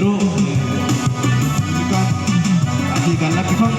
Biro Ati galak ifang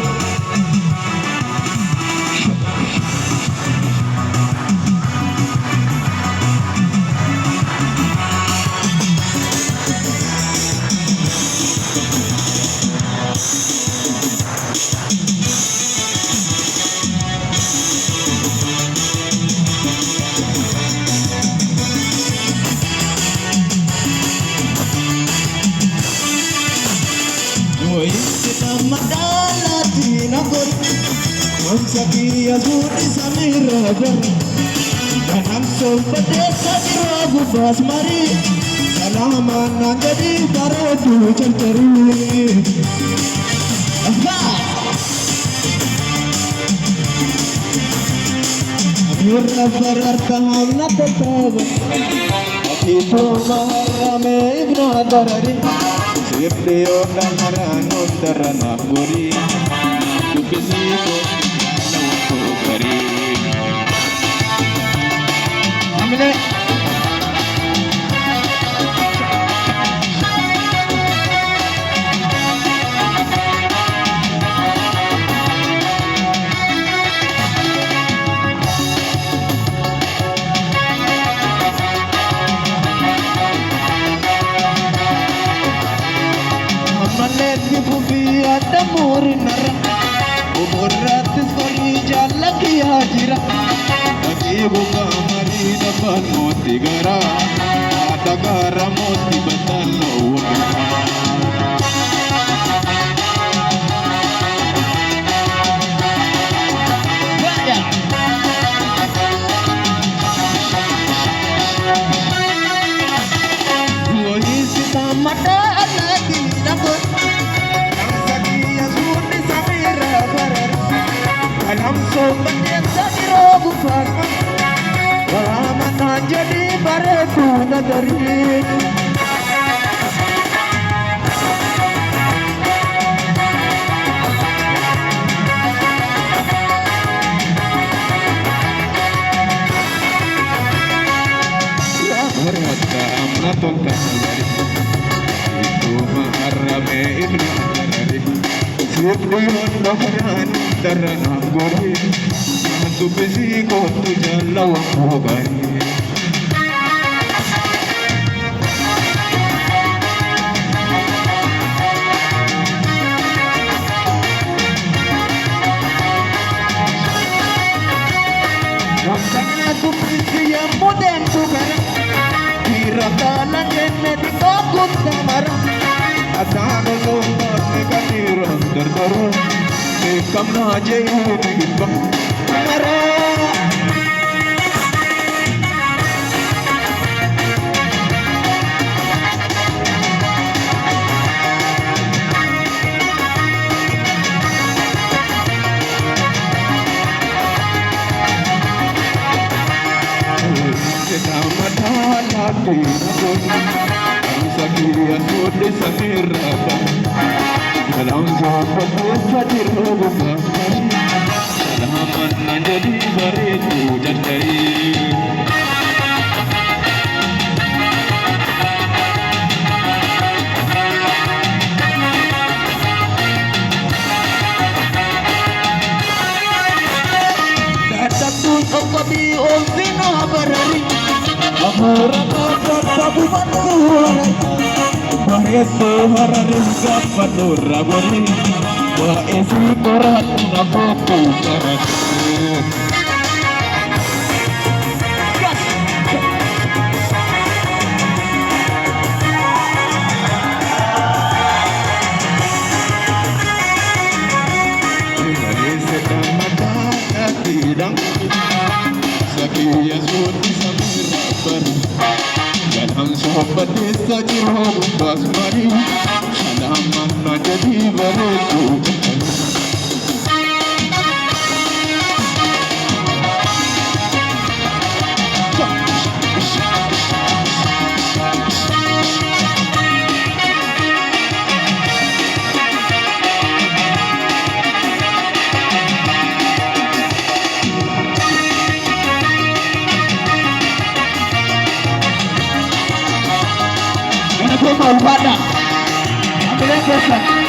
Woi kita madala tina gor Monsaki azuri samira ber Kanam sombade sajrogu basmari Salaman nanjadi barodu chantari Amir fararta hamna tatab Akitu maharame ibn darari Siprio damarano darana guri Kupesiko nauko kari Amine Maleti bubi ada murinara Umuratis kori jalaki hajira Lagi buka mari dapat moti gara Ada gara moti batalo Woi sita mata lagi dapat Alam sombanya sadirogu fasma Walamana jadi baretu nadari Ya berhata amna tonta salari Itu maharame ibn Arari Sirriyon nafaran darana gori Mantu besi ko tu jalaw ko gari Waktanya tu besi yang moden tu gara Kira kalan nene di kokut kamara Adano lombat nekatiran terbaru Kam na jayu bang mara Kita madala tina gor Sakian kode samira bang Dalam sobat sadir buka Salaman menjadi baritu jandai Datang okabi olvina barari Amara tabu mankurai Bareto hararin gapanur raboni Wa esi korat naboku karatu Dari sedang mata tidak Sakiya suti samira baru Dalam sobat desa jirogu basmari Salaman na jadi baretu Malvada Bilang